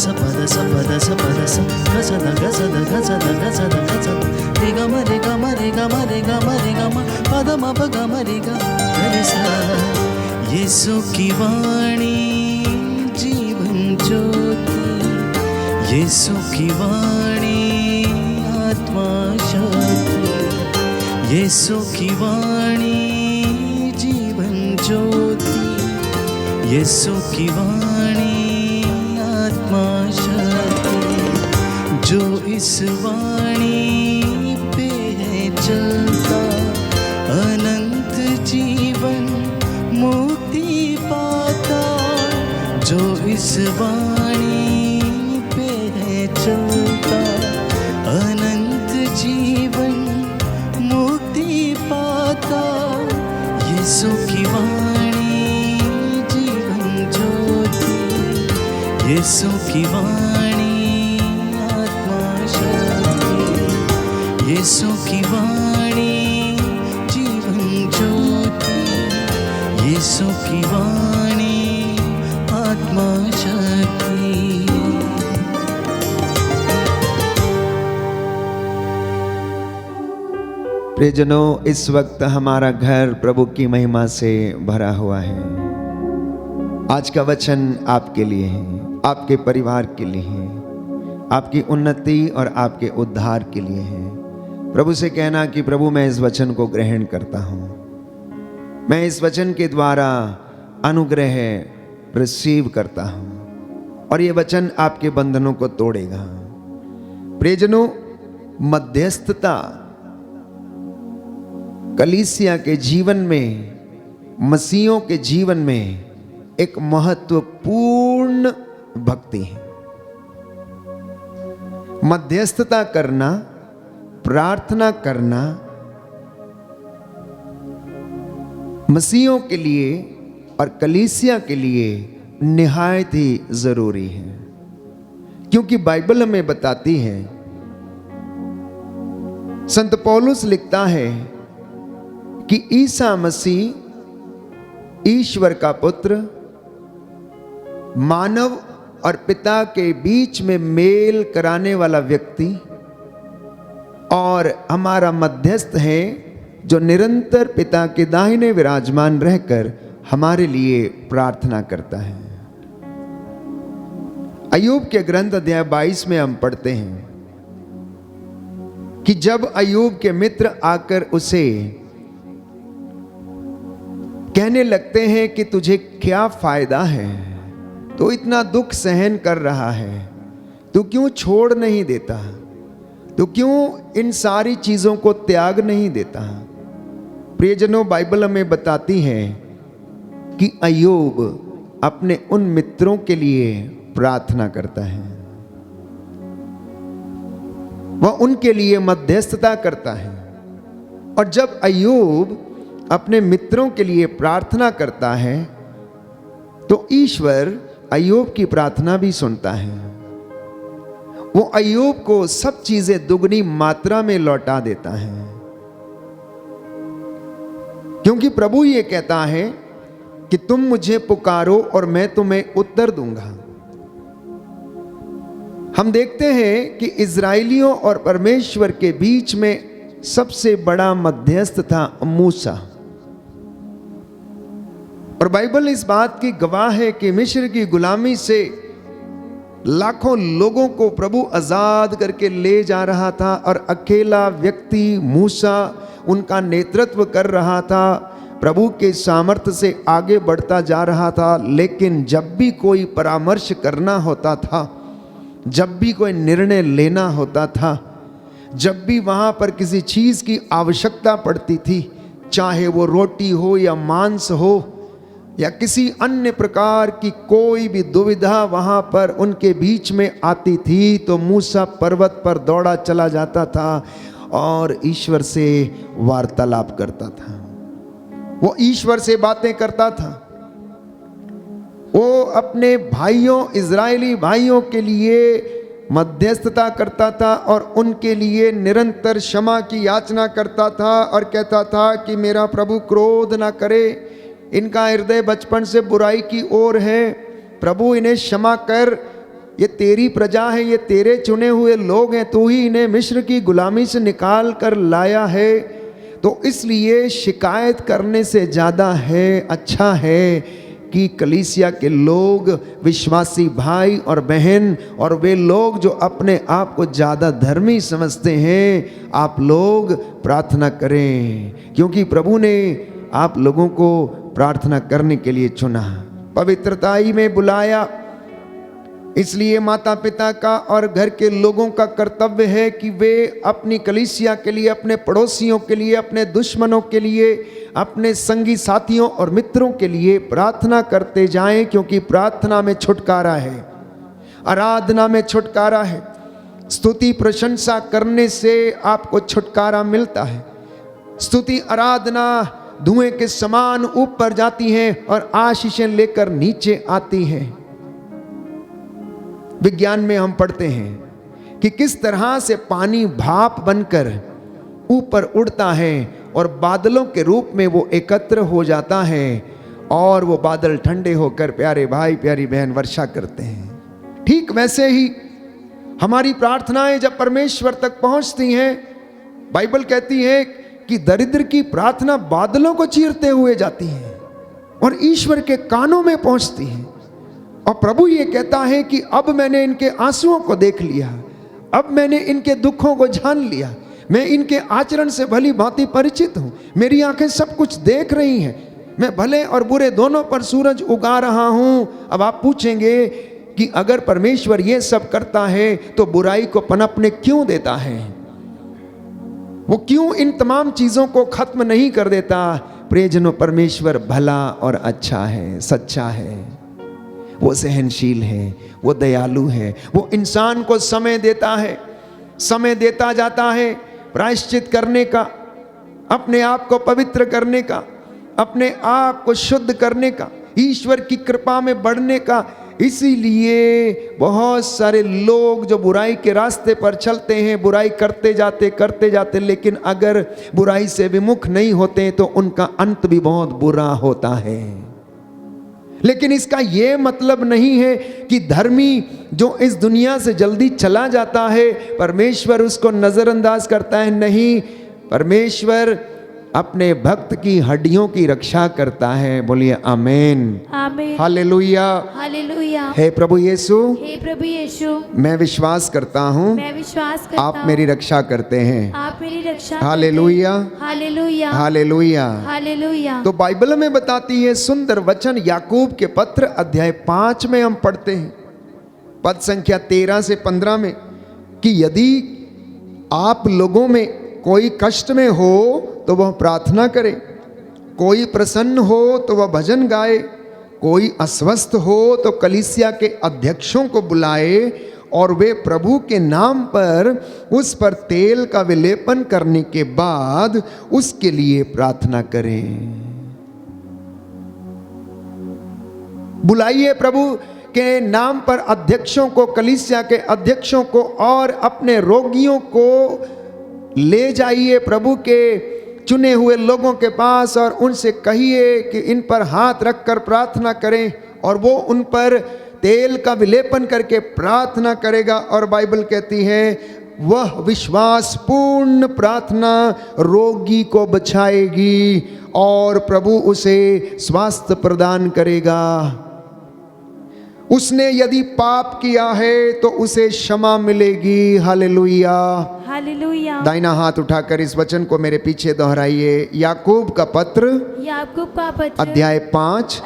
ಸ ಪದ ಸ ಪದ ಸ ಪದ ಸ ಗಸದ ಗಸದ ಗಸದ ಗಸದ ಗಸದ ರೆ ಗ ಮ ರೆ ಗ ಮ ರೆ ಗ ಮ ರೆ ಗ ಮ ರೆ ಗ ಮ ಪದ ಮ ಪ ಗ ಮ ರೆ ಗ ರೆ ಸ यीशु की वाणी जीवन ज्योति, यीशु की वाणी आत्मा शक्ति, यीशु की वाणी जीवन ज्योति, यीशु की वाणी आत्मा शक्ति। जो इस वाणी पे है चलता अनंत जीवन मुक्ति पाता, जो इस वाणी पे है चलता अनंत जीवन मुक्ति पाता। यीशु की वाणी जीवन ज्योति, यीशु की वाणी आत्मा शक्ति, यीशु की वाणी जीवन ज्योति, यीशु की वाणी आत्मा शक्ति। प्रियजनों, इस वक्त हमारा घर प्रभु की महिमा से भरा हुआ है। आज का वचन आपके लिए है, आपके परिवार के लिए है, आपकी उन्नति और आपके उद्धार के लिए है। प्रभु से कहना कि प्रभु मैं इस वचन को ग्रहण करता हूँ, मैं इस वचन के द्वारा अनुग्रह रिसीव करता हूँ और ये वचन आपके बंधनों को तोड़ेगा। प्रियजनों, मध्यस्थता कलीसिया के जीवन में, मसीहों के जीवन में एक महत्वपूर्ण भक्ति है। मध्यस्थता करना, प्रार्थना करना मसीहों के लिए और कलीसिया के लिए निहायत ही जरूरी है, क्योंकि बाइबल हमें बताती है, संत पौलुस लिखता है कि ईसा मसीह ईश्वर का पुत्र, मानव और पिता के बीच में मेल कराने वाला व्यक्ति और हमारा मध्यस्थ है, जो निरंतर पिता के दाहिने विराजमान रहकर हमारे लिए प्रार्थना करता है। अय्यूब के ग्रंथ अध्याय 22 में हम पढ़ते हैं कि जब अय्यूब के मित्र आकर उसे कहने लगते हैं कि तुझे क्या फायदा है, तो इतना दुख सहन कर रहा है, तू क्यों छोड़ नहीं देता, तू क्यों इन सारी चीजों को त्याग नहीं देता। प्रियजनों, बाइबल हमें बताती है कि अय्यूब अपने उन मित्रों के लिए प्रार्थना करता है, वह उनके लिए मध्यस्थता करता है। और जब अय्यूब अपने मित्रों के लिए प्रार्थना करता है तो ईश्वर अय्यूब की प्रार्थना भी सुनता है। वो अय्यूब को सब चीजें दुगनी मात्रा में लौटा देता है, क्योंकि प्रभु ये कहता है कि तुम मुझे पुकारो और मैं तुम्हें उत्तर दूंगा। हम देखते हैं कि इजराइलियों और परमेश्वर के बीच में सबसे बड़ा मध्यस्थ था मूसा, और बाइबल इस बात की गवाह है कि मिस्र की गुलामी से लाखों लोगों को प्रभु आजाद करके ले जा रहा था, और अकेला व्यक्ति मूसा उनका नेतृत्व कर रहा था, प्रभु के सामर्थ्य से आगे बढ़ता जा रहा था। लेकिन जब भी कोई परामर्श करना होता था, जब भी कोई निर्णय लेना होता था, जब भी वहाँ पर किसी चीज़ की आवश्यकता पड़ती थी, चाहे वो रोटी हो या मांस हो या किसी अन्य प्रकार की कोई भी दुविधा वहाँ पर उनके बीच में आती थी, तो मूसा पर्वत पर दौड़ा चला जाता था और ईश्वर से वार्तालाप करता था, वो ईश्वर से बातें करता था। वो अपने भाइयों, इजरायली भाइयों के लिए मध्यस्थता करता था और उनके लिए निरंतर क्षमा की याचना करता था और कहता था कि मेरा प्रभु क्रोध ना करे, इनका हृदय बचपन से बुराई की ओर है, प्रभु इन्हें क्षमा कर, ये तेरी प्रजा है, ये तेरे चुने हुए लोग हैं, तू ही इन्हें मिस्र की गुलामी से निकाल कर लाया है। तो इसलिए शिकायत करने से ज़्यादा अच्छा है कि कलीसिया के लोग, विश्वासी भाई और बहन, और वे लोग जो अपने आप को ज़्यादा धर्मी समझते हैं, आप लोग प्रार्थना करें, क्योंकि प्रभु ने आप लोगों को प्रार्थना करने के लिए चुना, पवित्रताई में बुलाया। इसलिए माता पिता का और घर के लोगों का कर्तव्य है कि वे अपनी कलीसिया के लिए, अपने पड़ोसियों के लिए, अपने दुश्मनों के लिए, अपने संगी साथियों और मित्रों के लिए प्रार्थना करते जाएं, क्योंकि प्रार्थना में छुटकारा है, आराधना में छुटकारा है। स्तुति प्रशंसा करने से आपको छुटकारा मिलता है। स्तुति आराधना धुएं के समान ऊपर जाती है और आशीषें लेकर नीचे आती हैं। विज्ञान में हम पढ़ते हैं कि किस तरह से पानी भाप बनकर ऊपर उड़ता है और बादलों के रूप में वो एकत्र हो जाता है, और वो बादल ठंडे होकर प्यारे भाई प्यारी बहन वर्षा करते हैं। ठीक वैसे ही हमारी प्रार्थनाएं जब परमेश्वर तक पहुंचती हैं, बाइबल कहती है कि दरिद्र की प्रार्थना बादलों को चीरते हुए जाती है और ईश्वर के कानों में पहुंचती है। और प्रभु ये कहता है कि अब मैंने इनके आंसुओं को देख लिया, अब मैंने इनके दुखों को जान लिया, मैं इनके आचरण से भली भांति परिचित हूँ, मेरी आंखें सब कुछ देख रही हैं, मैं भले और बुरे दोनों पर सूरज उगा रहा हूँ। अब आप पूछेंगे कि अगर परमेश्वर ये सब करता है तो बुराई को पनपने क्यों देता है, वो क्यों इन तमाम चीज़ों को खत्म नहीं कर देता? प्रियजनों, परमेश्वर भला और अच्छा है, सच्चा है, वो सहनशील है, वो दयालु है, वो इंसान को समय देता है, समय देता जाता है प्रायश्चित करने का, अपने आप को पवित्र करने का, अपने आप को शुद्ध करने का, ईश्वर की कृपा में बढ़ने का। इसीलिए बहुत सारे लोग जो बुराई के रास्ते पर चलते हैं, बुराई करते जाते, लेकिन अगर बुराई से विमुख नहीं होते तो उनका अंत भी बहुत बुरा होता है। लेकिन इसका यह मतलब नहीं है कि धर्मी जो इस दुनिया से जल्दी चला जाता है परमेश्वर उसको नजरअंदाज करता है। नहीं, परमेश्वर अपने भक्त की हड्डियों की रक्षा करता है। बोलिए आमीन, आमीन, हालेलुया, हालेलुया। हे प्रभु यीशु, हे प्रभु यीशु, मैं विश्वास करता हूँ मैं विश्वास करता आप मेरी रक्षा करते हैं। आप मेरी रक्षा हालेलुया, हालेलुया, हालेलुया, हालेलुया। तो बाइबल में बताती है सुंदर वचन, याकूब के पत्र अध्याय 5 में हम पढ़ते हैं पद संख्या 13 से 15 में कि यदि आप लोगों में कोई कष्ट में हो तो वह प्रार्थना करे, कोई प्रसन्न हो तो वह भजन गाए, कोई अस्वस्थ हो तो कलीसिया के अध्यक्षों को बुलाए और वे प्रभु के नाम पर उस पर तेल का विलेपन करने के बाद उसके लिए प्रार्थना करें। बुलाइए प्रभु के नाम पर अध्यक्षों को, कलीसिया के अध्यक्षों को, और अपने रोगियों को ले जाइए प्रभु के चुने हुए लोगों के पास और उनसे कहिए कि इन पर हाथ रखकर प्रार्थना करें, और वो उन पर तेल का विलेपन करके प्रार्थना करेगा। और बाइबल कहती है वह विश्वास पूर्ण प्रार्थना रोगी को बचाएगी और प्रभु उसे स्वास्थ्य प्रदान करेगा। उसने यदि पाप किया है तो उसे क्षमा मिलेगी। Hallelujah, hallelujah. दाहिना हाथ उठाकर इस वचन को मेरे पीछे दोहराइए। याकूब का पत्र अध्याय 5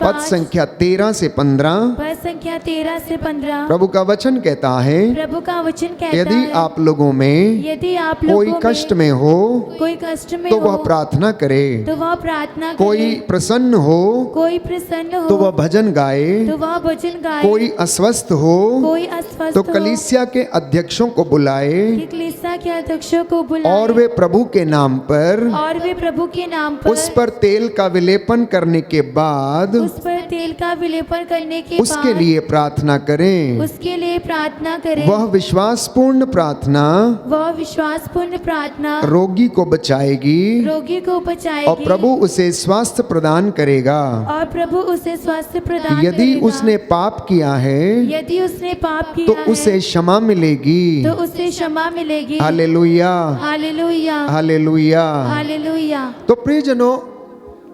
पद संख्या 13 से 15। पद संख्या 13 से 15। प्रभु का वचन कहता है, प्रभु का वचन कहता है, यदि आप लोगों में यदि आप कोई कष्ट में हो कोई कष्ट में तो वह प्रार्थना करे, तो वह प्रार्थना करे, कोई प्रसन्न हो कोई प्रसन्न हो तो वह भजन गाए, तो वह भजन गाए, कोई अस्वस्थ हो कोई अस्वस्थ तो हो कलीसिया के अध्यक्षों को बुलाए कलीसिया के अध्यक्षों को बुलाए और वे प्रभु के नाम पर और वे प्रभु के नाम पर उस पर तेल का विलेपन करने के बाद उस पर तेल का विलेपन करने के उसके बाद लिए प्रार्थना करें। उसके लिए प्रार्थना करें। वह विश्वासपूर्ण प्रार्थना वह विश्वासपूर्ण प्रार्थना रोगी को बचाएगी रोगी को बचाएगी और प्रभु उसे स्वास्थ्य प्रदान करेगा। और प्रभु उसे स्वास्थ्य प्रदान यदि करेगा। उसने पाप किया है यदि उसने पाप किया तो है उसे क्षमा मिलेगी। तो उसे क्षमा मिलेगी। Hallelujah, hallelujah, hallelujah. हालेलुया। तो प्रियजनों,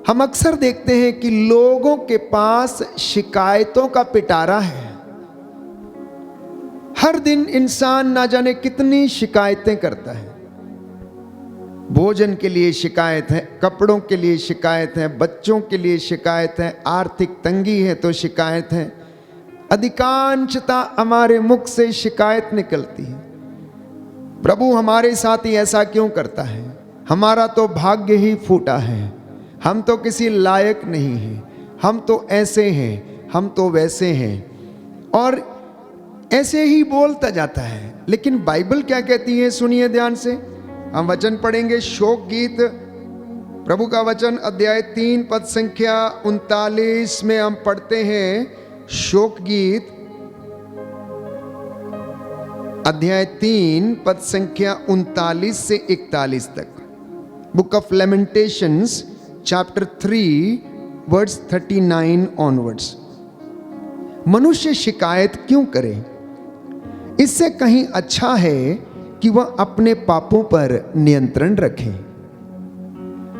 हम अक्सर देखते हैं कि लोगों के पास शिकायतों का पिटारा है। हर दिन इंसान ना जाने कितनी शिकायतें करता है। भोजन के लिए शिकायत है, कपड़ों के लिए शिकायत है, बच्चों के लिए शिकायत है, आर्थिक तंगी है तो शिकायत है। अधिकांशता हमारे मुख से शिकायत निकलती है। प्रभु हमारे साथ ही ऐसा क्यों करता है? हमारा तो भाग्य ही फूटा है, हम तो किसी लायक नहीं हैं, हम तो ऐसे हैं, हम तो वैसे हैं, और ऐसे ही बोलता जाता है। लेकिन बाइबल क्या कहती है, सुनिए ध्यान से। हम वचन पढ़ेंगे, शोक गीत, प्रभु का वचन अध्याय 3 पद संख्या 39 में हम पढ़ते हैं। शोक गीत अध्याय 3 पद संख्या 39 से 41 तक। Book of lamentations chapter 3 words 39 onwards. मनुष्य शिकायत क्यों करे? इससे कहीं अच्छा है कि वह अपने पापों पर नियंत्रण रखे।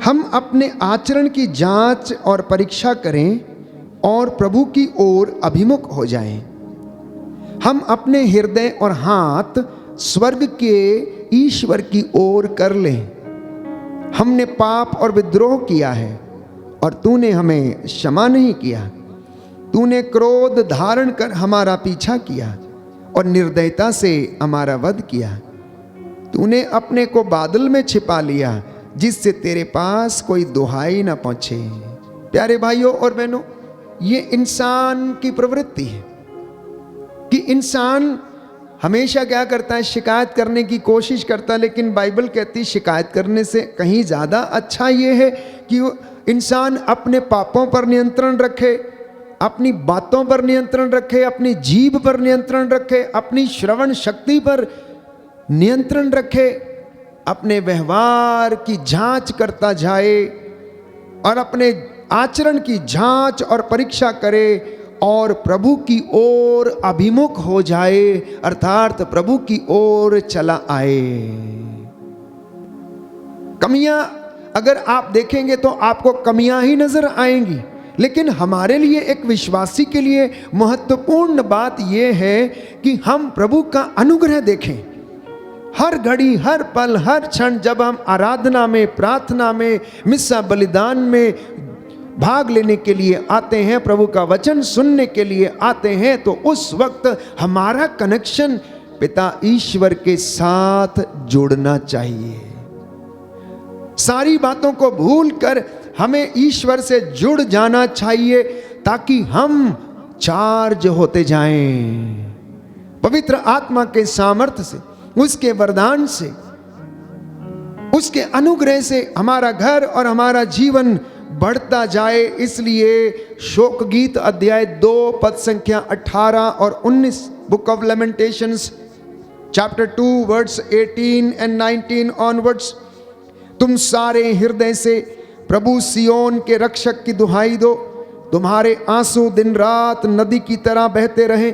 हम अपने आचरण की जांच और परीक्षा करें और प्रभु की ओर अभिमुख हो जाएं। हम अपने हृदय और हाथ स्वर्ग के ईश्वर की ओर कर लें। हमने पाप और विद्रोह किया है और तूने हमें क्षमा नहीं किया। तूने क्रोध धारण कर हमारा पीछा किया और निर्दयता से हमारा वध किया। तूने अपने को बादल में छिपा लिया जिससे तेरे पास कोई दुहाई ना पहुंचे। प्यारे भाइयों और बहनों, ये इंसान की प्रवृत्ति है कि इंसान हमेशा क्या करता है, शिकायत करने की कोशिश करता है। लेकिन बाइबल कहती है शिकायत करने से कहीं ज़्यादा अच्छा ये है कि वो इंसान अपने पापों पर नियंत्रण रखे, अपनी बातों पर नियंत्रण रखे, अपनी जीभ पर नियंत्रण रखे, अपनी श्रवण शक्ति पर नियंत्रण रखे, अपने व्यवहार की जांच करता जाए और अपने आचरण की जांच और परीक्षा करे और प्रभु की ओर अभिमुख हो जाए, अर्थात प्रभु की ओर चला आए। कमियां अगर आप देखेंगे तो आपको कमियां ही नजर आएंगी, लेकिन हमारे लिए, एक विश्वासी के लिए महत्वपूर्ण बात यह है कि हम प्रभु का अनुग्रह देखें। हर घड़ी, हर पल, हर क्षण जब हम आराधना में, प्रार्थना में, मिस्सा बलिदान में भाग लेने के लिए आते हैं, प्रभु का वचन सुनने के लिए आते हैं, तो उस वक्त हमारा कनेक्शन पिता ईश्वर के साथ जुड़ना चाहिए। सारी बातों को भूलकर हमें ईश्वर से जुड़ जाना चाहिए ताकि हम चार्ज होते जाएं पवित्र आत्मा के सामर्थ्य से, उसके वरदान से, उसके अनुग्रह से हमारा घर और हमारा जीवन बढ़ता जाए। इसलिए शोक गीत अध्याय 2 पद संख्या 18 और 19, book of lamentations chapter 2 words 18 and 19 onwards. तुम सारे हृदय से प्रभु सियोन के रक्षक की दुहाई दो। तुम्हारे आंसू दिन रात नदी की तरह बहते रहें।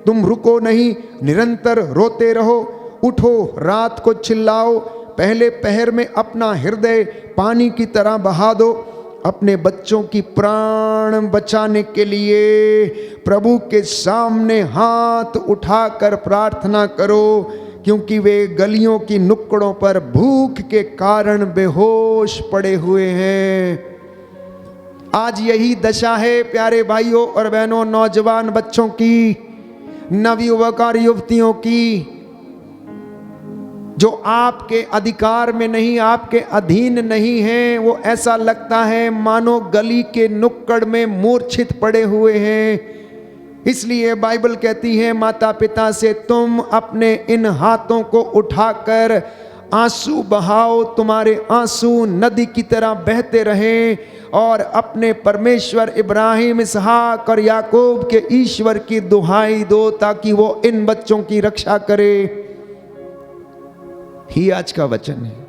तुम रुको नहीं, निरंतर रोते रहो। उठो, रात को चिल्लाओ। पहले पहर में अपना हृदय पानी की तरह बहा दो। अपने बच्चों की प्राण बचाने के लिए प्रभु के सामने हाथ उठाकर प्रार्थना करो, क्योंकि वे गलियों की नुक्कड़ों पर भूख के कारण बेहोश पड़े हुए हैं। आज यही दशा है प्यारे भाइयों और बहनों, नौजवान बच्चों की, नवयुवक और युवतियों की, जो आपके अधिकार में नहीं, आपके अधीन नहीं हैं। वो ऐसा लगता है मानो गली के नुक्कड़ में मूर्छित पड़े हुए हैं। इसलिए बाइबल कहती है माता पिता से तुम अपने इन हाथों को उठाकर आंसू बहाओ, तुम्हारे आंसू नदी की तरह बहते रहें और अपने परमेश्वर इब्राहिम, इसहाक और याकूब के ईश्वर की दुहाई दो ताकि वो इन बच्चों की रक्षा करे। ही आज का वचन है।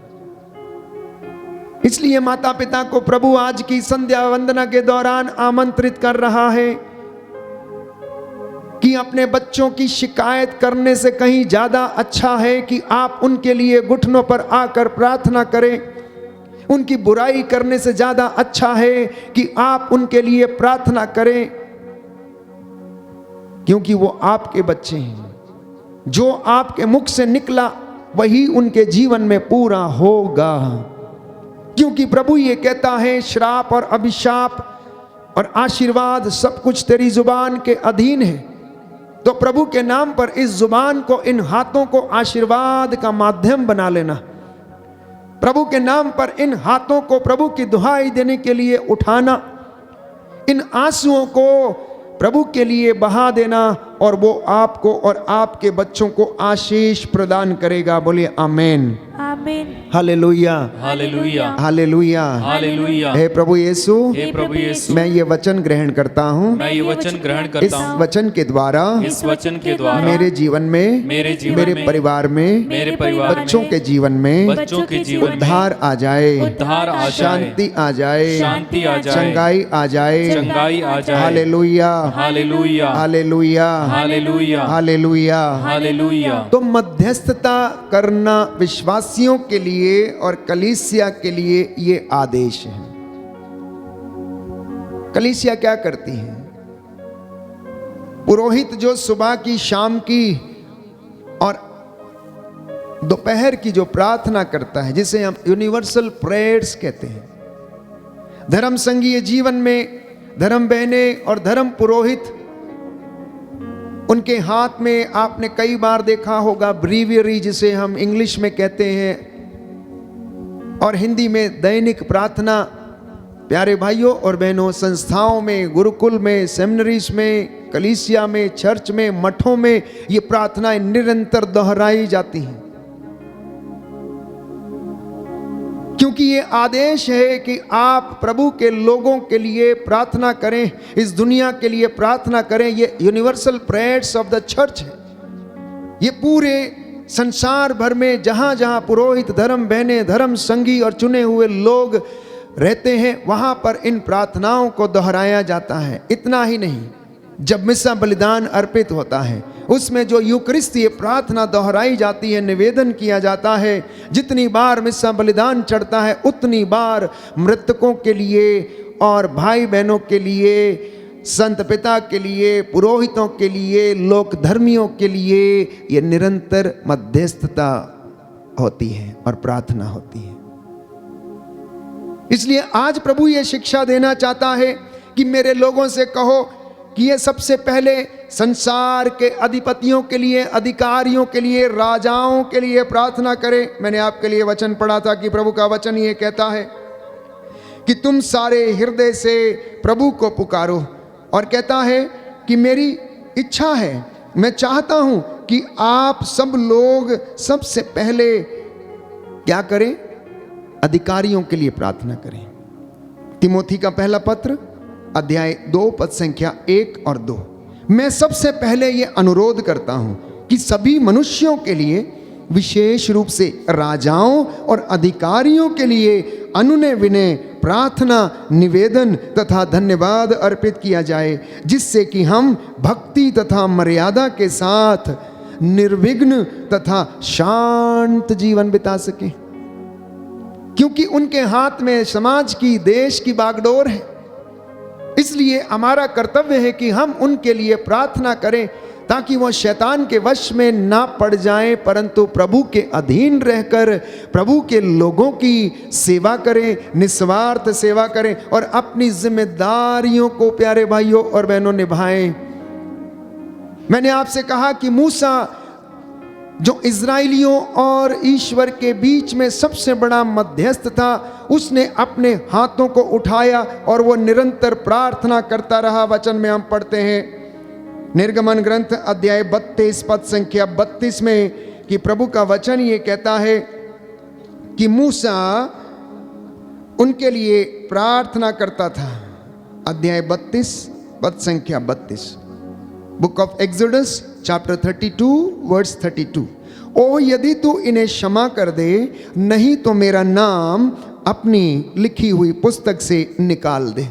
इसलिए माता पिता को प्रभु आज की संध्या वंदना के दौरान आमंत्रित कर रहा है कि अपने बच्चों की शिकायत करने से कहीं ज्यादा अच्छा है कि आप उनके लिए घुटनों पर आकर प्रार्थना करें। उनकी बुराई करने से ज्यादा अच्छा है कि आप उनके लिए प्रार्थना करें, क्योंकि वो आपके बच्चे हैं। जो आपके मुख से निकला वही उनके जीवन में पूरा होगा, क्योंकि प्रभु ये कहता है श्राप और अभिशाप और आशीर्वाद सब कुछ तेरी जुबान के अधीन है। तो प्रभु के नाम पर इस जुबान को, इन हाथों को आशीर्वाद का माध्यम बना लेना। प्रभु के नाम पर इन हाथों को प्रभु की दुहाई देने के लिए उठाना, इन आंसुओं को प्रभु के लिए बहा देना, और वो आपको और आपके बच्चों को आशीष प्रदान करेगा। बोलिए आमीन, आमीन, हालेलुया, हालेलुया, हालेलुया, हालेलुया। हे प्रभु यीशु, हे प्रभु यीशु, मैं ये वचन ग्रहण करता हूँ। मैं ये वचन ग्रहण इस करता हूँ। वचन के द्वारा इस वचन के द्वारा मेरे जीवन में, मेरे जीवन मेरे में, परिवार में, मेरे परिवार बच्चों में, के जीवन में बच्चों के जीवन में उद्धार आ जाए, उद्धार आ जाए, शांति आ जाए, शांति आ जाए, चंगाई आ जाए, चंगाई आ जाए। Hallelujah, hallelujah, hallelujah, hallelujah, hallelujah. Hallelujah. तो मध्यस्थता करना विश्वासियों के लिए और कलीसिया के लिए ये आदेश है। कलीसिया क्या करती है? पुरोहित जो सुबह की, शाम की और दोपहर की जो प्रार्थना करता है, जिसे हम यूनिवर्सल प्रेयर्स कहते हैं, धर्म संघीय जीवन में धर्म बहने और धर्म पुरोहित, उनके हाथ में आपने कई बार देखा होगा ब्रीवियरी, जिसे हम इंग्लिश में कहते हैं, और हिंदी में दैनिक प्रार्थना। प्यारे भाइयों और बहनों, संस्थाओं में, गुरुकुल में, सेमिनरीज में, कलीसिया में, चर्च में, मठों में ये प्रार्थनाएं निरंतर दोहराई जाती हैं, क्योंकि ये आदेश है कि आप प्रभु के लोगों के लिए प्रार्थना करें, इस दुनिया के लिए प्रार्थना करें। ये universal prayers of the church है। ये पूरे संसार भर में जहां जहां पुरोहित, धर्म बहने, धर्म संगी और चुने हुए लोग रहते हैं, वहां पर इन प्रार्थनाओं को दोहराया जाता है। इतना ही नहीं, जब मिस्सा बलिदान अर्पित होता है, उसमें जो यूकरिस्तीय प्रार्थना दोहराई जाती है, निवेदन किया जाता है, जितनी बार मिस्सा बलिदान चढ़ता है उतनी बार मृतकों के लिए और भाई बहनों के लिए, संत पिता के लिए, पुरोहितों के लिए, लोक धर्मियों के लिए ये निरंतर मध्यस्थता होती है और प्रार्थना होती है। इसलिए आज प्रभु ये शिक्षा देना चाहता है कि मेरे लोगों से कहो कि ये सबसे पहले संसार के अधिपतियों के लिए, अधिकारियों के लिए, राजाओं के लिए प्रार्थना करें। मैंने आपके लिए वचन पढ़ा था कि प्रभु का वचन ये कहता है कि तुम सारे हृदय से प्रभु को पुकारो, और कहता है कि मेरी इच्छा है, मैं चाहता हूं कि आप सब लोग सबसे पहले क्या करें? अधिकारियों के लिए प्रार्थना करें। तिमोथी का पहला पत्र अध्याय 2 पद संख्या 1 और 2। मैं सबसे पहले ये अनुरोध करता हूं कि सभी मनुष्यों के लिए, विशेष रूप से राजाओं और अधिकारियों के लिए अनुनय विनय, प्रार्थना, निवेदन तथा धन्यवाद अर्पित किया जाए, जिससे कि हम भक्ति तथा मर्यादा के साथ निर्विघ्न तथा शांत जीवन बिता सकें, क्योंकि उनके हाथ में समाज की, देश की बागडोर है। इसलिए हमारा कर्तव्य है कि हम उनके लिए प्रार्थना करें ताकि वो शैतान के वश में ना पड़ जाएं, परंतु प्रभु के अधीन रहकर प्रभु के लोगों की सेवा करें, निस्वार्थ सेवा करें और अपनी जिम्मेदारियों को प्यारे भाइयों और बहनों निभाएं। मैंने आपसे कहा कि मूसा जो इज़राइलियों और ईश्वर के बीच में सबसे बड़ा मध्यस्थ था, उसने अपने हाथों को उठाया और वो निरंतर प्रार्थना करता रहा। वचन में हम पढ़ते हैं निर्गमन ग्रंथ अध्याय 32 पद संख्या 32 में कि प्रभु का वचन ये कहता है कि मूसा उनके लिए प्रार्थना करता था। अध्याय 32 पद संख्या 32, book of Exodus chapter 32 verse 32। ओ यदि तू इन्हें क्षमा कर दे, नहीं तो मेरा नाम अपनी लिखी हुई पुस्तक से निकाल दे।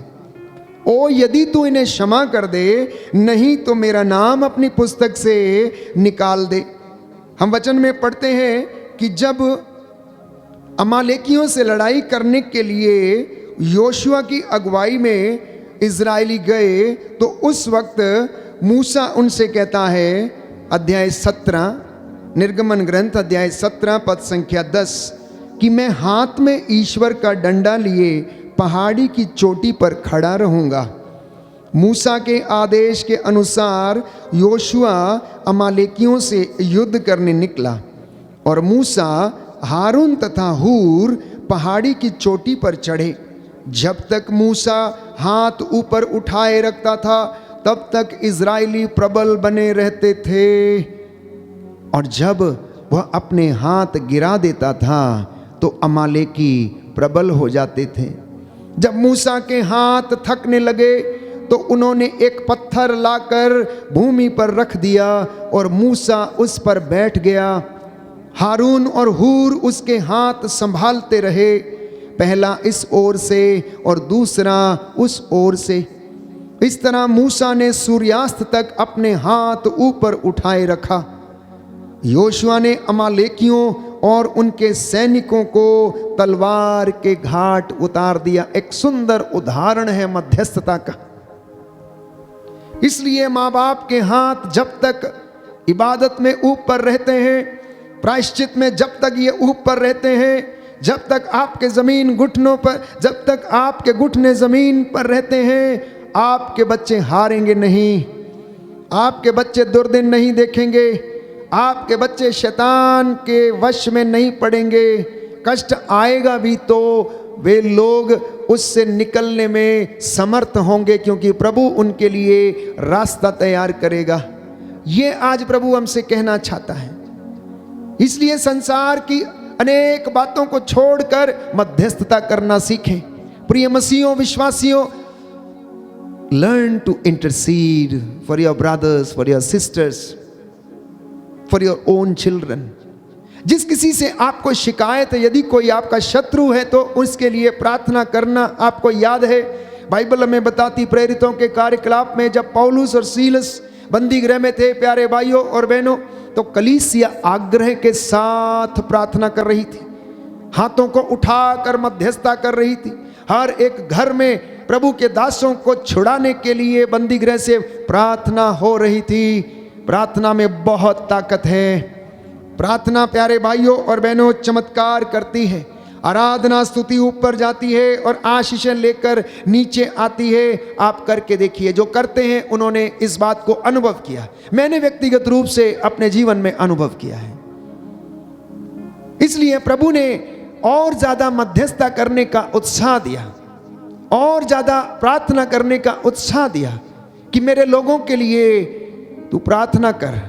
ओ यदि तू इन्हें क्षमा कर दे, नहीं तो मेरा नाम अपनी पुस्तक से निकाल दे। हम वचन में पढ़ते हैं कि जब अमालेकियों से लड़ाई करने के लिए योशुआ की अगुवाई में इजरायली गए, तो उस वक्त मूसा उनसे कहता है, अध्याय 17 निर्गमन ग्रंथ अध्याय 17 पद संख्या 10, कि मैं हाथ में ईश्वर का डंडा लिए पहाड़ी की चोटी पर खड़ा रहूंगा। मूसा के आदेश के अनुसार योशुआ अमालेकियों से युद्ध करने निकला और मूसा, हारून तथा हूर पहाड़ी की चोटी पर चढ़े। जब तक मूसा हाथ ऊपर उठाए रखता था, तब तक इजरायली प्रबल बने रहते थे, और जब वह अपने हाथ गिरा देता था तो अमालेकी प्रबल हो जाते थे। जब मूसा के हाथ थकने लगे तो उन्होंने एक पत्थर लाकर भूमि पर रख दिया और मूसा उस पर बैठ गया। हारून और हूर उसके हाथ संभालते रहे, पहला इस ओर से और दूसरा उस ओर से। इस तरह मूसा ने सूर्यास्त तक अपने हाथ ऊपर उठाए रखा। योशुआ ने अमालेकियों और उनके सैनिकों को तलवार के घाट उतार दिया। एक सुंदर उदाहरण है मध्यस्थता का। इसलिए माँ बाप के हाथ जब तक इबादत में ऊपर रहते हैं, प्रायश्चित में जब तक ये ऊपर रहते हैं, जब तक आपके जमीन घुटनों पर, जब तक आपके घुटने जमीन पर रहते हैं, आपके बच्चे हारेंगे नहीं, आपके बच्चे दुर्दिन नहीं देखेंगे, आपके बच्चे शैतान के वश में नहीं पड़ेंगे। कष्ट आएगा भी तो वे लोग उससे निकलने में समर्थ होंगे, क्योंकि प्रभु उनके लिए रास्ता तैयार करेगा। ये आज प्रभु हमसे कहना चाहता है। इसलिए संसार की अनेक बातों को छोड़कर मध्यस्थता करना सीखें। प्रिय मसीहों, विश्वासियों, learn to intercede for your brothers, for your sisters, for your own children. जिस किसी से आपको शिकायत है, यदि कोई आपका शत्रु है, तो उसके लिए प्रार्थना करना। आपको याद है बाइबल हमें बताती, प्रेरितों के कार्यकलाप में जब पौलुस और सीलस बंदी गृह में थे, प्यारे भाइयों और बहनों, तो कलीसिया आग्रह के साथ प्रार्थना कर रही थी, हाथों को उठाकर मध्यस्थता कर रही थी। हर एक घर में प्रभु के दासों को छुड़ाने के लिए बंदी गृह से प्रार्थना हो रही थी। प्रार्थना में बहुत ताकत है। प्रार्थना प्यारे भाइयों और बहनों चमत्कार करती है। आराधना स्तुति ऊपर जाती है और आशीषें लेकर नीचे आती है। आप करके देखिए, जो करते हैं उन्होंने इस बात को अनुभव किया। मैंने व्यक्तिगत रूप से अपने जीवन में अनुभव किया है। इसलिए प्रभु ने और ज्यादा मध्यस्थता करने का उत्साह दिया, और ज्यादा प्रार्थना करने का उत्साह दिया कि मेरे लोगों के लिए तू प्रार्थना कर,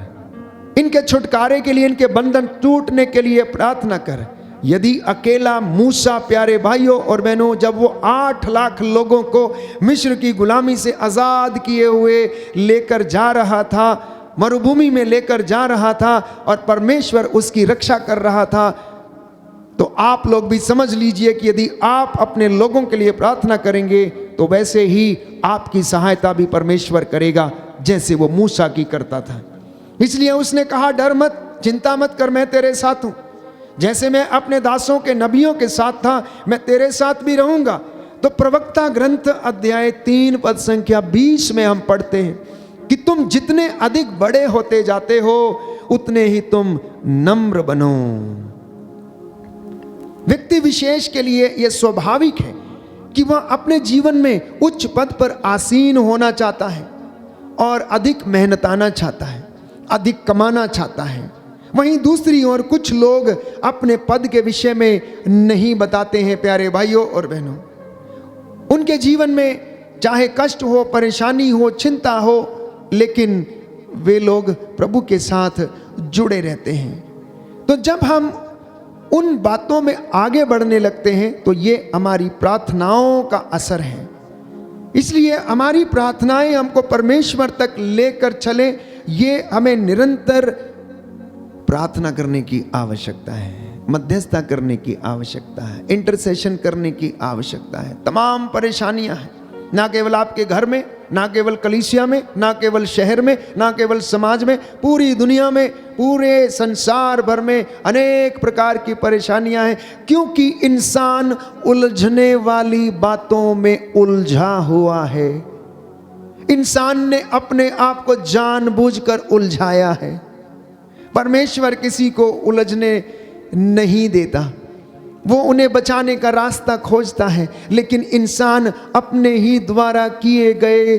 इनके छुटकारे के लिए, इनके बंधन टूटने के लिए प्रार्थना कर। यदि अकेला मूसा, प्यारे भाइयों और बहनों, जब वो 8 लाख लोगों को मिस्र की गुलामी से आजाद किए हुए लेकर जा रहा था, मरुभूमि में लेकर जा रहा था, और परमेश्वर उसकी रक्षा कर रहा था, तो आप लोग भी समझ लीजिए कि यदि आप अपने लोगों के लिए प्रार्थना करेंगे तो वैसे ही आपकी सहायता भी परमेश्वर करेगा, जैसे वो मूसा की करता था। इसलिए उसने कहा, डर मत, चिंता मत कर, मैं तेरे साथ हूं। जैसे मैं अपने दासों के नबियों के साथ था, मैं तेरे साथ भी रहूंगा। तो प्रवक्ता ग्रंथ अध्याय 3 पद संख्या 20 में हम पढ़ते हैं कि तुम जितने अधिक बड़े होते जाते हो, उतने ही तुम नम्र बनो। व्यक्ति विशेष के लिए यह स्वाभाविक है कि वह अपने जीवन में उच्च पद पर आसीन होना चाहता है और अधिक मेहनताना चाहता है, अधिक कमाना चाहता है। वहीं दूसरी ओर कुछ लोग अपने पद के विषय में नहीं बताते हैं। प्यारे भाइयों और बहनों, उनके जीवन में चाहे कष्ट हो, परेशानी हो, चिंता हो, लेकिन वे लोग प्रभु के साथ जुड़े रहते हैं। तो जब हम उन बातों में आगे बढ़ने लगते हैं तो ये हमारी प्रार्थनाओं का असर है। इसलिए हमारी प्रार्थनाएं हमको परमेश्वर तक लेकर चले, ये हमें निरंतर प्रार्थना करने की आवश्यकता है, मध्यस्थता करने की आवश्यकता है, इंटरसेशन करने की आवश्यकता है। तमाम परेशानियां हैं, ना केवल आपके घर में, ना केवल कलीसिया में, ना केवल शहर में, ना केवल समाज में, पूरी दुनिया में, पूरे संसार भर में अनेक प्रकार की परेशानियां हैं, क्योंकि इंसान उलझने वाली बातों में उलझा हुआ है। इंसान ने अपने आप को जानबूझकर उलझाया है। परमेश्वर किसी को उलझने नहीं देता, वो उन्हें बचाने का रास्ता खोजता है, लेकिन इंसान अपने ही द्वारा किए गए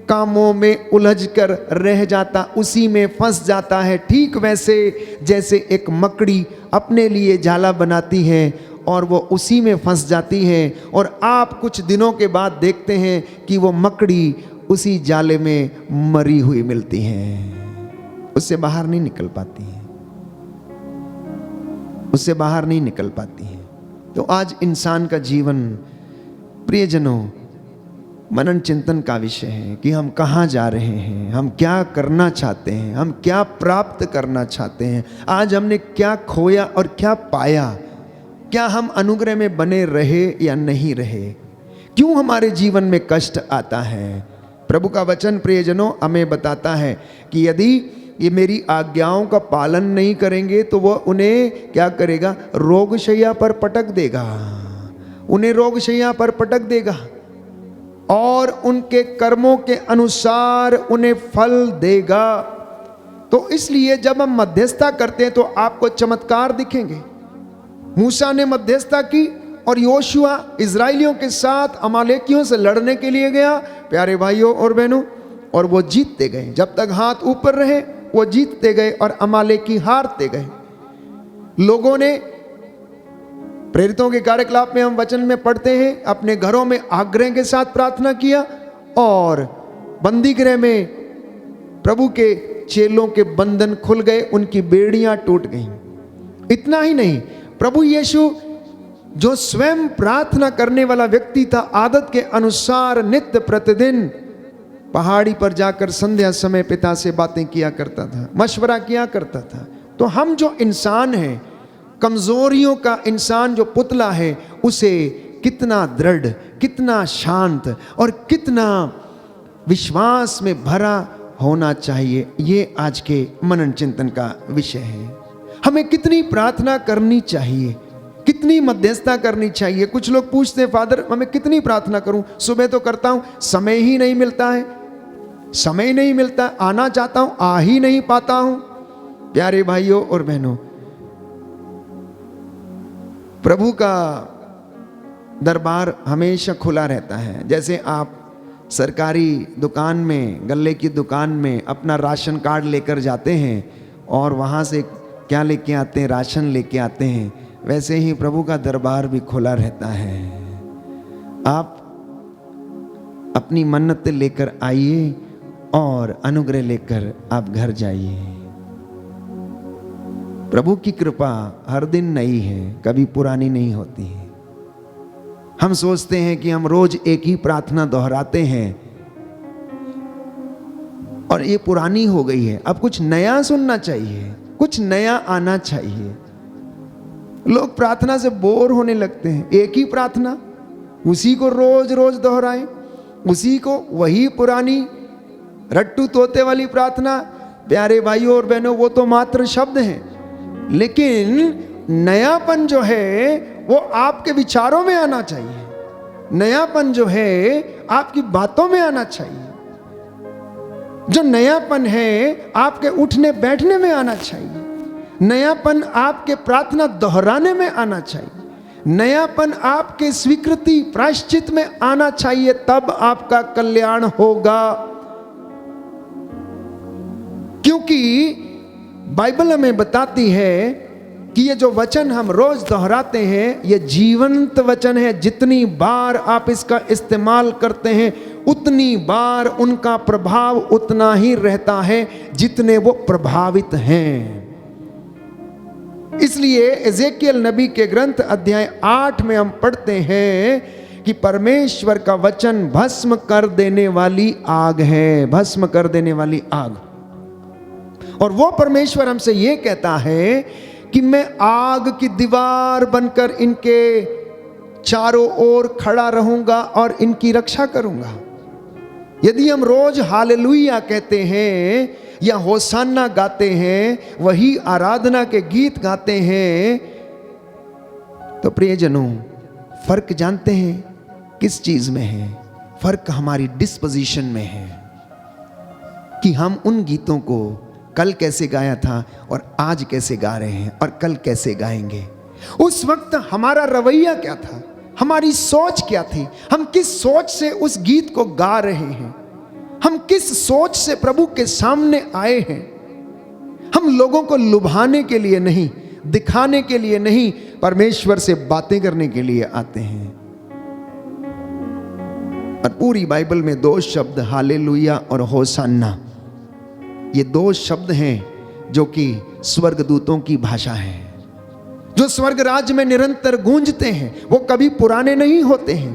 कामों में उलझकर रह जाता, उसी में फंस जाता है। ठीक वैसे जैसे एक मकड़ी अपने लिए जाला बनाती है और वो उसी में फंस जाती है, और आप कुछ दिनों के बाद देखते हैं कि वो मकड़ी उसी जाले में मरी हुई मिलती है, उससे बाहर नहीं निकल पाती है, उससे बाहर नहीं निकल पाती है। तो आज इंसान का जीवन, प्रियजनों, मनन चिंतन का विषय है कि हम कहाँ जा रहे हैं, हम क्या करना चाहते हैं, हम क्या प्राप्त करना चाहते हैं, आज हमने क्या खोया और क्या पाया, क्या हम अनुग्रह में बने रहे या नहीं रहे, क्यों हमारे जीवन में कष्ट आता है। प्रभु का वचन प्रियजनों हमें बताता है कि यदि ये मेरी आज्ञाओं का पालन नहीं करेंगे तो वह उन्हें क्या करेगा, रोगशैया पर पटक देगा, उन्हें रोगशैया पर पटक देगा और उनके कर्मों के अनुसार उन्हें फल देगा। तो इसलिए जब हम मध्यस्थता करते हैं तो आपको चमत्कार दिखेंगे। मूसा ने मध्यस्थता की और योशुआ इजराइलियों के साथ अमालेकियों से लड़ने के लिए गया, प्यारे भाइयों और बहनों, और वो जीतते गए। जब तक हाथ ऊपर रहे वो जीतते गए और अमालेकी हारते गए। लोगों ने, प्रेरितों के कार्यकलाप में हम वचन में पढ़ते हैं, अपने घरों में आग्रह के साथ प्रार्थना किया और बंदी गृह में प्रभु के चेलों के बंधन खुल गए, उनकी बेड़ियां टूट गईं। इतना ही नहीं, प्रभु यीशु जो स्वयं प्रार्थना करने वाला व्यक्ति था, आदत के अनुसार नित्य प्रतिदिन पहाड़ी पर जाकर संध्या समय पिता से बातें किया करता था, मशवरा किया करता था। तो हम जो इंसान हैं, कमजोरियों का इंसान जो पुतला है, उसे कितना दृढ़, कितना शांत और कितना विश्वास में भरा होना चाहिए, ये आज के मनन चिंतन का विषय है। हमें कितनी प्रार्थना करनी चाहिए, कितनी मध्यस्थता करनी चाहिए। कुछ लोग पूछते हैं, फादर हमें कितनी प्रार्थना करूं, सुबह तो करता हूं, समय ही नहीं मिलता है, समय नहीं मिलता, आना चाहता हूं, आ ही नहीं पाता हूं। प्यारे भाइयों और बहनों, प्रभु का दरबार हमेशा खुला रहता है। जैसे आप सरकारी दुकान में, गल्ले की दुकान में अपना राशन कार्ड लेकर जाते हैं और वहाँ से क्या लेके आते हैं, राशन लेके आते हैं, वैसे ही प्रभु का दरबार भी खुला रहता है। आप अपनी मन्नतें लेकर आइए और अनुग्रह लेकर आप घर जाइए। प्रभु की कृपा हर दिन नई है, कभी पुरानी नहीं होती है। हम सोचते हैं कि हम रोज एक ही प्रार्थना दोहराते हैं और ये पुरानी हो गई है, अब कुछ नया सुनना चाहिए, कुछ नया आना चाहिए। लोग प्रार्थना से बोर होने लगते हैं, एक ही प्रार्थना, उसी को रोज रोज दोहराएं, उसी को, वही पुरानी रट्टू तोते वाली प्रार्थना। प्यारे भाइयों और बहनों, वो तो मात्र शब्द हैं, लेकिन नयापन जो है वो आपके विचारों में आना चाहिए, नयापन जो है आपकी बातों में आना चाहिए, जो नयापन है आपके उठने बैठने में आना चाहिए, नयापन आपके प्रार्थना दोहराने में आना चाहिए, नयापन आपके स्वीकृति प्रायश्चित में आना चाहिए, तब आपका कल्याण होगा। क्योंकि बाइबल हमें बताती है कि ये जो वचन हम रोज दोहराते हैं, ये जीवंत वचन है। जितनी बार आप इसका इस्तेमाल करते हैं उतनी बार उनका प्रभाव उतना ही रहता है जितने वो प्रभावित हैं। इसलिए एजेकियल नबी के ग्रंथ अध्याय 8 में हम पढ़ते हैं कि परमेश्वर का वचन भस्म कर देने वाली आग है, भस्म कर देने वाली आग। और वो परमेश्वर हमसे ये कहता है कि मैं आग की दीवार बनकर इनके चारों ओर खड़ा रहूंगा और इनकी रक्षा करूंगा। यदि हम रोज हालेलुया कहते हैं या होसाना गाते हैं, वही आराधना के गीत गाते हैं, तो प्रियजनों फर्क जानते हैं किस चीज में है? फर्क हमारी डिस्पोजिशन में है कि हम उन गीतों को कल कैसे गाया था और आज कैसे गा रहे हैं और कल कैसे गाएंगे। उस वक्त हमारा रवैया क्या था, हमारी सोच क्या थी, हम किस सोच से उस गीत को गा रहे हैं, हम किस सोच से प्रभु के सामने आए हैं। हम लोगों को लुभाने के लिए नहीं, दिखाने के लिए नहीं, परमेश्वर से बातें करने के लिए आते हैं। और पूरी बाइबल में दो शब्द हालेलुया और होसाना, ये दो शब्द हैं जो कि स्वर्गदूतों की भाषा है, जो स्वर्ग राज्य में निरंतर गूंजते हैं। वो कभी पुराने नहीं होते हैं।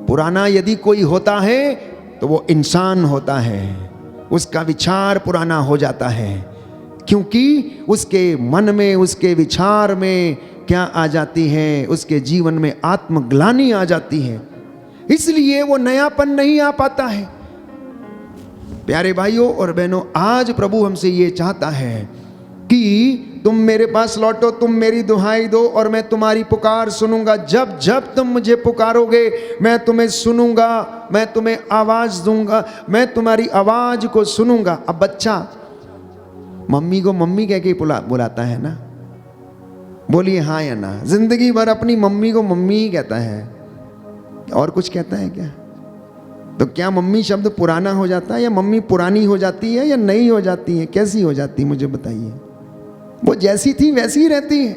पुराना यदि कोई होता है तो वो इंसान होता है, उसका विचार पुराना हो जाता है, क्योंकि उसके मन में, उसके विचार में क्या आ जाती है, उसके जीवन में आत्मग्लानि आ जाती है, इसलिए वो नयापन नहीं आ पाता है। प्यारे भाइयों और बहनों, आज प्रभु हमसे ये चाहता है कि तुम मेरे पास लौटो, तुम मेरी दुहाई दो और मैं तुम्हारी पुकार सुनूंगा। जब जब तुम मुझे पुकारोगे मैं तुम्हें सुनूंगा, मैं तुम्हें आवाज दूंगा, मैं तुम्हारी आवाज को सुनूंगा। अब बच्चा मम्मी को मम्मी कह के बुलाता है ना, बोलिए हाँ या ना। जिंदगी भर अपनी मम्मी को मम्मी ही कहता है, और कुछ कहता है क्या? तो क्या मम्मी शब्द पुराना हो जाता है, या मम्मी पुरानी हो जाती है, या नई हो जाती है, कैसी हो जाती है? मुझे बताइए। वो जैसी थी वैसी ही रहती है,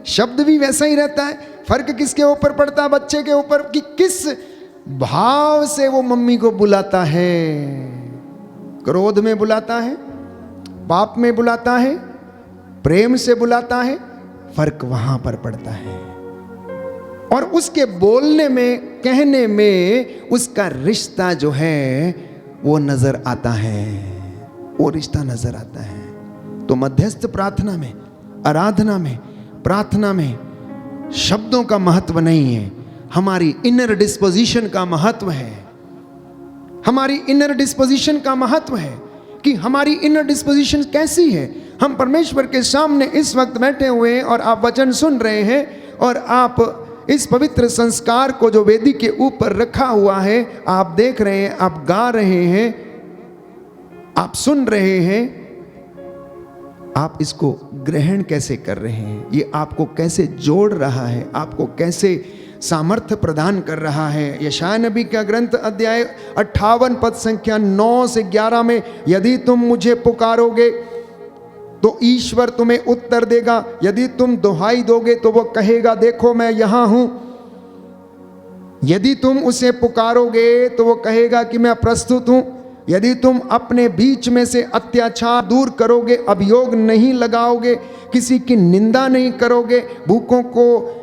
शब्द भी वैसा ही रहता है। फर्क किसके ऊपर पड़ता है? बच्चे के ऊपर, कि किस भाव से वो मम्मी को बुलाता है। क्रोध में बुलाता है, पाप में बुलाता है, प्रेम से बुलाता है, फर्क वहां पर पड़ता है। और उसके बोलने में, कहने में उसका रिश्ता जो है वो नजर आता है, वो रिश्ता नजर आता है। तो मध्यस्थ प्रार्थना में, आराधना में, प्रार्थना में शब्दों का महत्व नहीं है, हमारी इनर डिस्पोजिशन का महत्व है। हमारी इनर डिस्पोजिशन का महत्व है कि हमारी इनर डिस्पोजिशन कैसी है। हम परमेश्वर के सामने इस वक्त बैठे हुए हैं और आप वचन सुन रहे हैं, और आप इस पवित्र संस्कार को जो वेदी के ऊपर रखा हुआ है आप देख रहे हैं, आप गा रहे हैं, आप सुन रहे हैं, आप इसको ग्रहण कैसे कर रहे हैं, ये आपको कैसे जोड़ रहा है, आपको कैसे सामर्थ्य प्रदान कर रहा है। यशायाह नबी का ग्रंथ अध्याय 58 पद संख्या 9 से 11 में, यदि तुम मुझे पुकारोगे तो ईश्वर तुम्हें उत्तर देगा, यदि तुम दुहाई दोगे तो वो कहेगा देखो मैं यहां हूं। यदि तुम उसे पुकारोगे तो वो कहेगा कि मैं प्रस्तुत हूं। यदि तुम अपने बीच में से अत्याचार दूर करोगे, अभियोग नहीं लगाओगे, किसी की निंदा नहीं करोगे, भूखों को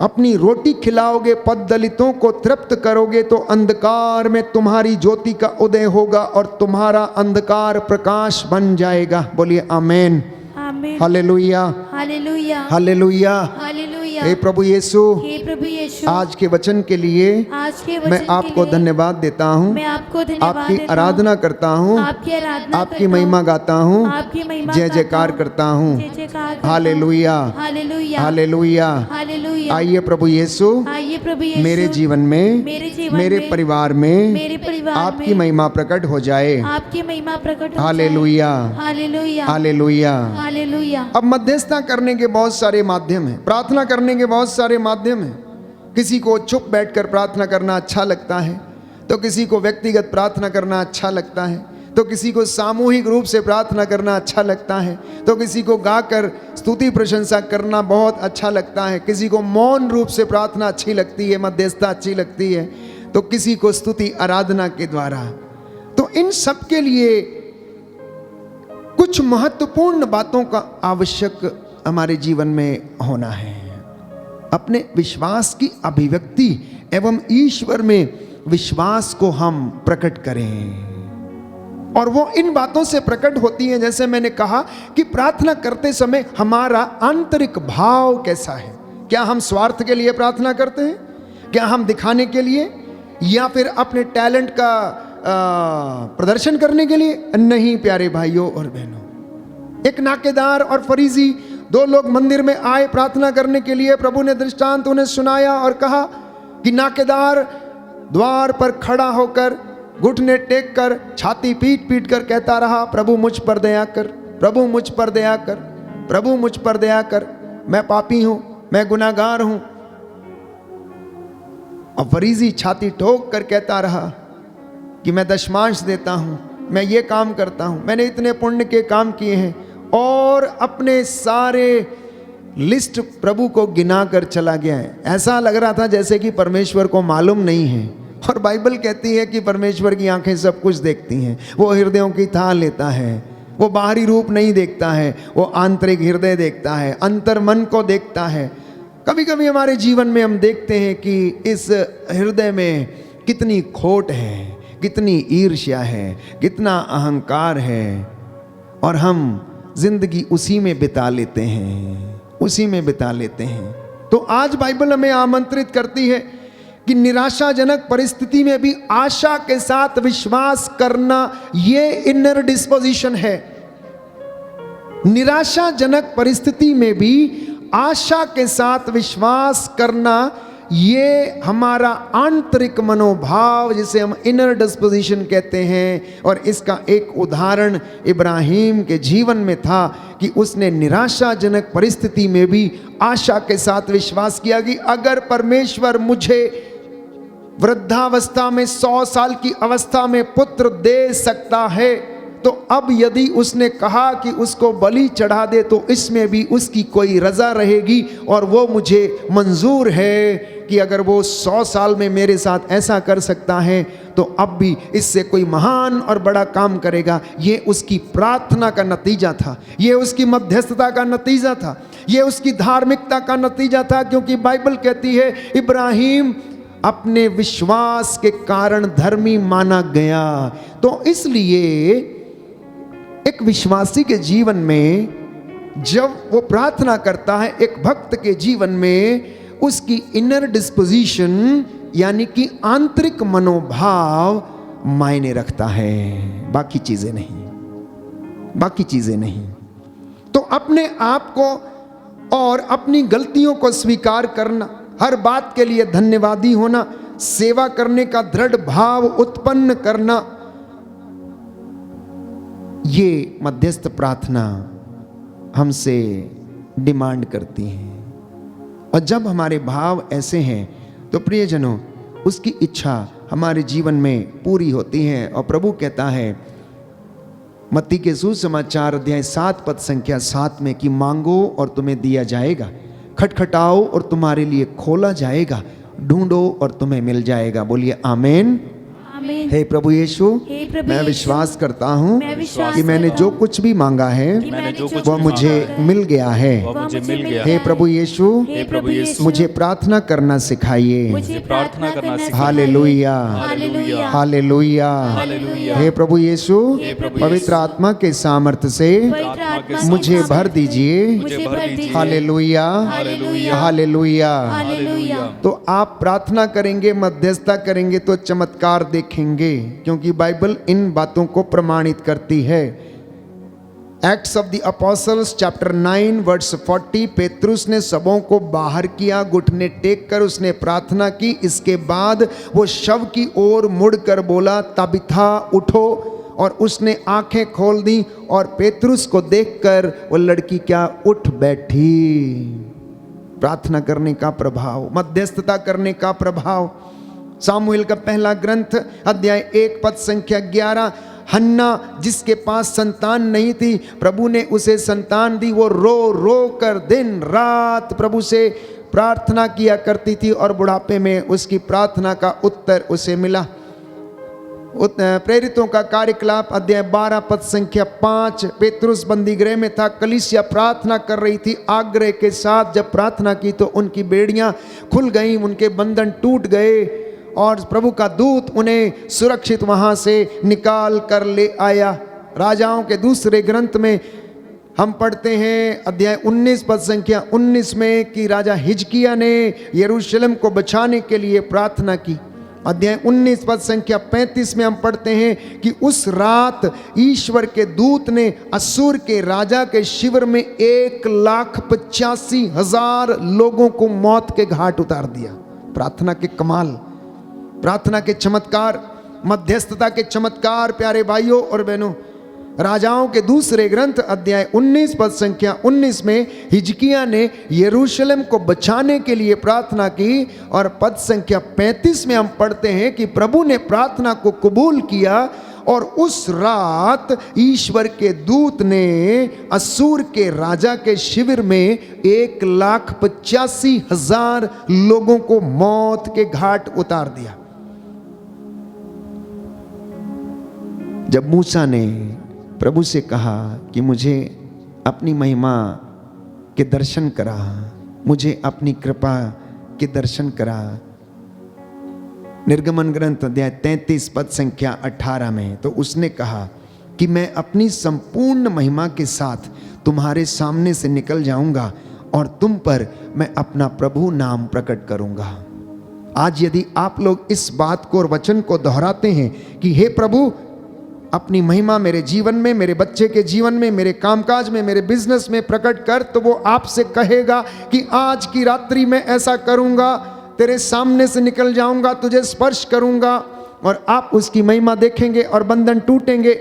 अपनी रोटी खिलाओगे, पद दलितों को तृप्त करोगे, तो अंधकार में तुम्हारी ज्योति का उदय होगा और तुम्हारा अंधकार प्रकाश बन जाएगा। बोलिए आमेन, आमीन, हालेलुया, हालेलुया, हालेलुया। हालेलुया। हे प्रभु यीशु, हे प्रभु यीशु, आज के वचन के लिए आज के वचन मैं के आपको लिए धन्यवाद देता हूँ, मैं आपको धन्यवाद आपकी देता हूँ, आराधना करता हूँ, आपकी आराधना आपकी करता हूँ, महिमा गाता हूँ, आपकी महिमा जय गाता जयकार हूँ, करता हूँ। जय जयकार करता हूँ। Hallelujah, hallelujah, hallelujah. हालेलुया। आइए प्रभु यीशु, आइए प्रभु यीशु, मेरे जीवन में, मेरे जीवन मेरे में, परिवार में मेरे परिवार आपकी में महिमा प्रकट हो जाए। आपकी महिमा प्रकट हो जाए। Hallelujah, hallelujah, hallelujah. हालेलुया। अब मध्यस्थता करने के बहुत सारे माध्यम हैं, प्रार्थना करने के बहुत सारे माध्यम हैं। किसी को चुप बैठकर प्रार्थना करना अच्छा लगता है, तो किसी को व्यक्तिगत प्रार्थना करना अच्छा लगता है, तो किसी को सामूहिक रूप से प्रार्थना करना अच्छा लगता है, तो किसी को गाकर स्तुति प्रशंसा करना बहुत अच्छा लगता है, किसी को मौन रूप से प्रार्थना अच्छी लगती है, मध्यस्थता अच्छी लगती है, तो किसी को स्तुति आराधना के द्वारा। तो इन सब के लिए कुछ महत्वपूर्ण बातों का आवश्यक हमारे जीवन में होना है। अपने विश्वास की अभिव्यक्ति एवं ईश्वर में विश्वास को हम प्रकट करें, और वो इन बातों से प्रकट होती हैं, जैसे मैंने कहा कि प्रार्थना करते समय हमारा आंतरिक भाव कैसा है। क्या हम स्वार्थ के लिए प्रार्थना करते हैं? क्या हम दिखाने के लिए, या फिर अपने टैलेंट का प्रदर्शन करने के लिए? नहीं प्यारे भाइयों और बहनों, एक नाकेदार और फरीसी दो लोग मंदिर में आए प्रार्थना करने के लिए। प्रभु ने दृष्टांत उन्हें सुनाया और कहा कि नाकेदार द्वार पर खड़ा होकर घुटने टेक कर छाती पीट पीट कर कहता रहा, प्रभु मुझ पर दया कर, प्रभु मुझ पर दया कर, प्रभु मुझ पर दया कर, मैं पापी हूं, मैं गुनाहगार हूं। और फरीसी छाती ठोक कर कहता रहा कि मैं दशमांश देता हूं, मैं ये काम करता हूं, मैंने इतने पुण्य के काम किए हैं, और अपने सारे लिस्ट प्रभु को गिना कर चला गया है। ऐसा लग रहा था जैसे कि परमेश्वर को मालूम नहीं है। और बाइबल कहती है कि परमेश्वर की आंखें सब कुछ देखती हैं, वो हृदयों की थाह लेता है, वो बाहरी रूप नहीं देखता है, वो आंतरिक हृदय देखता है, अंतर मन को देखता है। कभी कभी हमारे जीवन में हम देखते हैं कि इस हृदय में कितनी खोट है, कितनी ईर्ष्या है, कितना अहंकार है, और हम जिंदगी उसी में बिता लेते हैं, उसी में बिता लेते हैं। तो आज बाइबल हमें आमंत्रित करती है कि निराशाजनक परिस्थिति में भी आशा के साथ विश्वास करना, ये इनर डिस्पोजिशन है। निराशाजनक परिस्थिति में भी आशा के साथ विश्वास करना, ये हमारा आंतरिक मनोभाव, जिसे हम इनर डिस्पोजिशन कहते हैं। और इसका एक उदाहरण इब्राहिम के जीवन में था कि उसने निराशाजनक परिस्थिति में भी आशा के साथ विश्वास किया कि अगर परमेश्वर मुझे वृद्धावस्था में 100 साल की अवस्था में पुत्र दे सकता है, तो अब यदि उसने कहा कि उसको बलि चढ़ा दे, तो इसमें भी उसकी कोई रजा रहेगी, और वो मुझे मंजूर है कि अगर वो 100 साल में मेरे साथ ऐसा कर सकता है, तो अब भी इससे कोई महान और बड़ा काम करेगा। ये उसकी प्रार्थना का नतीजा था, ये उसकी मध्यस्थता का नतीजा था, ये उसकी धार्मिकता का नतीजा था। क्योंकि बाइबल कहती है इब्राहिम अपने विश्वास के कारण धर्मी माना गया। तो इसलिए एक विश्वासी के जीवन में जब वो प्रार्थना करता है, एक भक्त के जीवन में उसकी इनर डिस्पोजिशन यानी कि आंतरिक मनोभाव मायने रखता है, बाकी चीजें नहीं, बाकी चीजें नहीं। तो अपने आप को और अपनी गलतियों को स्वीकार करना, हर बात के लिए धन्यवादी होना, सेवा करने का दृढ़ भाव उत्पन्न करना, ये मध्यस्थ प्रार्थना हमसे डिमांड करती है। और जब हमारे भाव ऐसे हैं तो प्रियजनों, उसकी इच्छा हमारे जीवन में पूरी होती है। और प्रभु कहता है मत्ती के सुसमाचार अध्याय 7 पद संख्या 7 में कि मांगो और तुम्हें दिया जाएगा, खटखटाओ और तुम्हारे लिए खोला जाएगा, ढूंढो और तुम्हें मिल जाएगा। बोलिए आमीन। आमीन। हे प्रभु यीशु, हे प्रभु मैं यीशु, विश्वास करता हूँ मैं विश्वास कि मैंने करता जो हूँ कुछ भी मांगा है कि मैंने जो कुछ वह भी मुझे मांगा है, मिल गया है। वह मुझे मिल गया हे है। प्रभु यीशु, हे प्रभु यीशु, मुझे प्रार्थना करना सिखाइए। मुझे प्रार्थना करना सिखाइए। Hallelujah, hallelujah, hallelujah. हालेलुया। हे प्रभु यीशु, हे प्रभु पवित्र आत्मा के सामर्थ्य से पवित्र आत्मा के मुझे साथ भर दीजिए। मुझे भर दीजिए। Hallelujah, hallelujah, hallelujah. हालेलुया। तो आप प्रार्थना करेंगे, मध्यस्थता करेंगे तो चमत्कार देखेंगे, क्योंकि बाइबल इन बातों को प्रमाणित करती है। Acts of the Apostles chapter 9 verse 40, पेतरुस ने सबों को बाहर किया, घुटने टेक कर उसने प्रार्थना की। इसके बाद वो शव की ओर मुड़कर बोला, ताबिथा उठो, और उसने आंखें खोल दी और पेतरुस को देखकर वो लड़की क्या उठ बैठी। प्रार्थना करने का प्रभाव, मध्यस्थता करने का प्रभाव। सामुएल का पहला ग्रंथ अध्याय 1 पद संख्या 11, हन्ना जिसके पास संतान नहीं थी, प्रभु ने उसे संतान दी। वो रो रो कर दिन रात प्रभु से प्रार्थना किया करती थी और बुढ़ापे में उसकी प्रार्थना का उत्तर उसे मिला। प्रेरितों का कार्यकलाप अध्याय 12 पद संख्या 5। पेतरुस बंदी गृह में था, कलीसिया प्रार्थना कर रही थी। आग्रह के साथ जब प्रार्थना की तो उनकी बेड़ियां खुल गईं, उनके बंधन टूट गए और प्रभु का दूत उन्हें सुरक्षित वहां से निकाल कर ले आया। राजाओं के दूसरे ग्रंथ में हम पढ़ते हैं अध्याय 19 पद संख्या 19 में कि राजा हिजकिया ने यरूशलेम को बचाने के लिए प्रार्थना की। अध्याय 19 पद संख्या 35 में हम पढ़ते हैं कि उस रात ईश्वर के दूत ने असूर के राजा के शिविर में 1,85,000 लोगों को मौत के घाट उतार दिया। प्रार्थना के कमाल, प्रार्थना के चमत्कार, मध्यस्थता के चमत्कार। प्यारे भाइयों और बहनों, राजाओं के दूसरे ग्रंथ अध्याय 19 पद संख्या 19 में हिजकिया ने यरूशलेम को बचाने के लिए प्रार्थना की और पद संख्या 35 में हम पढ़ते हैं कि प्रभु ने प्रार्थना को कबूल किया और उस रात ईश्वर के दूत ने असूर के राजा के शिविर में 1,85,000 लोगों को मौत के घाट उतार दिया। जब मूसा ने प्रभु से कहा कि मुझे अपनी महिमा के दर्शन करा, मुझे अपनी कृपा के दर्शन करा, निर्गमन ग्रंथ अध्याय 33 पद संख्या 18 में, तो उसने कहा कि मैं अपनी संपूर्ण महिमा के साथ तुम्हारे सामने से निकल जाऊंगा और तुम पर मैं अपना प्रभु नाम प्रकट करूंगा। आज यदि आप लोग इस बात को और वचन को दोहराते हैं कि हे प्रभु, अपनी महिमा मेरे जीवन में, मेरे बच्चे के जीवन में, मेरे कामकाज में, मेरे बिजनेस में प्रकट कर, तो वो आपसे कहेगा कि आज की रात्रि में ऐसा करूंगा, तेरे सामने से निकल जाऊंगा, तुझे स्पर्श करूंगा और आप उसकी महिमा देखेंगे और बंधन टूटेंगे।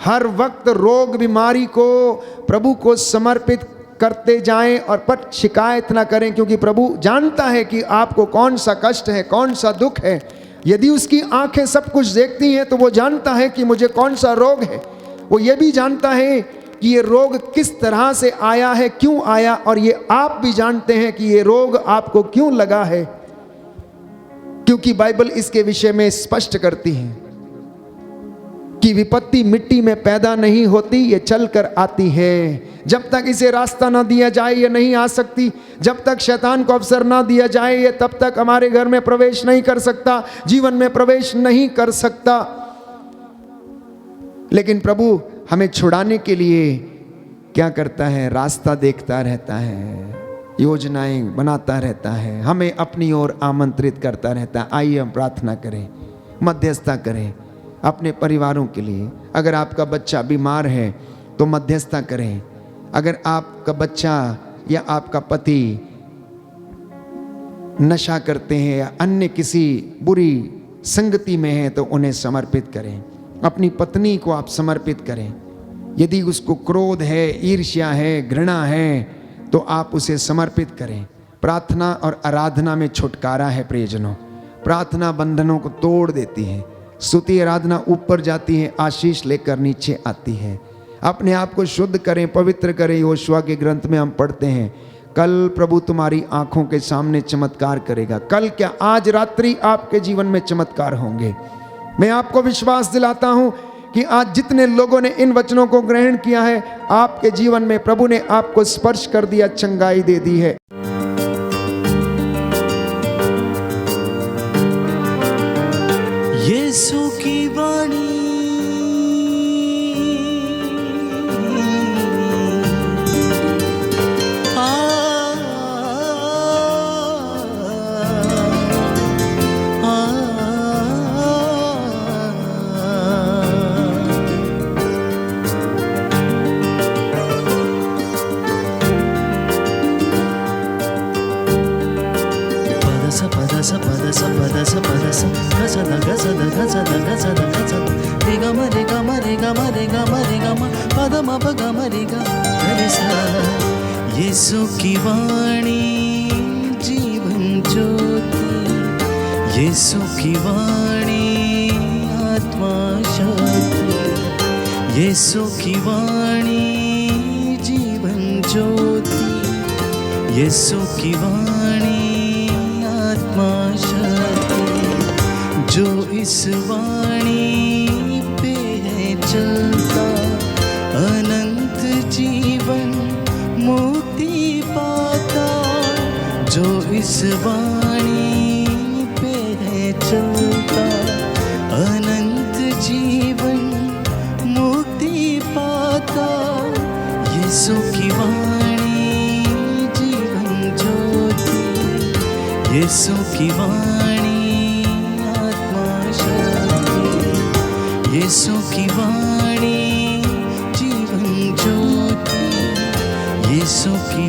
हर वक्त रोग बीमारी को प्रभु को समर्पित करते जाएं और पर शिकायत ना करें, क्योंकि प्रभु जानता है कि आपको कौन सा कष्ट है, कौन सा दुख है। यदि उसकी आंखें सब कुछ देखती हैं तो वो जानता है कि मुझे कौन सा रोग है। वो ये भी जानता है कि ये रोग किस तरह से आया है, क्यों आया, और ये आप भी जानते हैं कि ये रोग आपको क्यों लगा है, क्योंकि बाइबल इसके विषय में स्पष्ट करती है कि विपत्ति मिट्टी में पैदा नहीं होती, ये चल कर आती है। जब तक इसे रास्ता ना दिया जाए ये नहीं आ सकती। जब तक शैतान को अवसर ना दिया जाए ये तब तक हमारे घर में प्रवेश नहीं कर सकता, जीवन में प्रवेश नहीं कर सकता। लेकिन प्रभु हमें छुड़ाने के लिए क्या करता है? रास्ता देखता रहता है, योजनाएं बनाता रहता है, हमें अपनी ओर आमंत्रित करता रहता है। आइए हम प्रार्थना करें, मध्यस्थता करें अपने परिवारों के लिए। अगर आपका बच्चा बीमार है तो मध्यस्थता करें। अगर आपका बच्चा या आपका पति नशा करते हैं या अन्य किसी बुरी संगति में है तो उन्हें समर्पित करें। अपनी पत्नी को आप समर्पित करें। यदि उसको क्रोध है, ईर्ष्या है, घृणा है तो आप उसे समर्पित करें। प्रार्थना और आराधना में छुटकारा है प्रियजनों। प्रार्थना बंधनों को तोड़ देती है, स्तुति आराधना ऊपर जाती है, आशीष लेकर नीचे आती है। अपने आप को शुद्ध करें, पवित्र करें। यहोशुआ के ग्रंथ में हम पढ़ते हैं, कल प्रभु तुम्हारी आंखों के सामने चमत्कार करेगा। कल क्या, आज रात्रि आपके जीवन में चमत्कार होंगे। मैं आपको विश्वास दिलाता हूं कि आज जितने लोगों ने इन वचनों को ग्रहण किया है, आपके जीवन में प्रभु ने आपको स्पर्श कर दिया, चंगाई दे दी है। यीशु की वाणी यीशु की वाणी जीवन ज्योति, यीशु की वाणी आत्मा शक्ति, यीशु की वाणी जीवन ज्योति, यीशु की वाणी आत्मा शक्ति, जो इस वाणी पे है चलता, अनंत जीवन मुक्ति पाता। जो इस वाणी पे है चलता, अनंत जीवन मुक्ति पाता। यीशु की वाणी जीवन ज्योति, यीशु की वाणी आत्मा शक्ति, यीशु की वाणी जीवन ज्योति, यीशु की